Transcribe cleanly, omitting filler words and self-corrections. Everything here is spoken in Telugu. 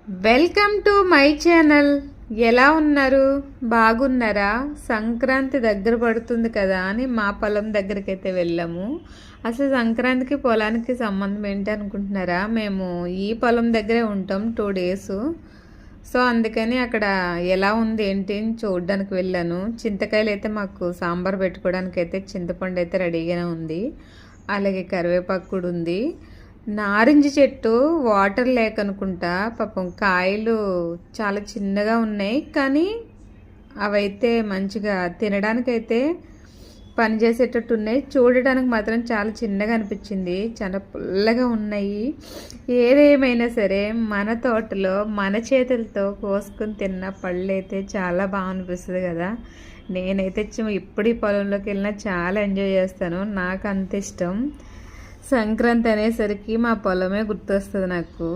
Welcome to my channel. ఎలా ఉన్నారు? బాగున్నారా? సంక్రాంతి దగ్గర పడుతుంది కదా అని మా పొలం దగ్గరికి అయితే వెళ్ళాము. అసలు సంక్రాంతికి పొలానికి సంబంధం ఏంటి అనుకుంటున్నారా? మేము ఈ పొలం దగ్గరే ఉంటాం 2 days. సో అందుకని అక్కడ ఎలా ఉంది ఏంటి అని చూడడానికి వెళ్ళాను. చింతకాయలు అయితే మాకు సాంబార్ పెట్టుకోవడానికి అయితే చింతపండు అయితే రెడీగానే ఉంది. అలాగే కరివేపాకు కూడా ఉంది. నారింజ చెట్టు వాటర్ లేకనుకుంటా పాపం కాయలు చాలా చిన్నగా ఉన్నాయి, కానీ అవైతే మంచిగా తినడానికైతే పనిచేసేటట్టు ఉన్నాయి. చూడడానికి మాత్రం చాలా చిన్నగా అనిపించింది, చాలా పుల్లగా ఉన్నాయి. ఏదేమైనా సరే మన తోటలో మన చేతులతో కోసుకుని తిన్న పళ్ళు అయితే చాలా బాగా అనిపిస్తుంది కదా. నేనైతే ఇప్పుడు ఈ పొలంలోకి వెళ్ళినా చాలా ఎంజాయ్ చేస్తాను, నాకు అంత ఇష్టం. సంక్రాంతి అనేసరికి మా పొలమే గుర్తొస్తుంది నాకు.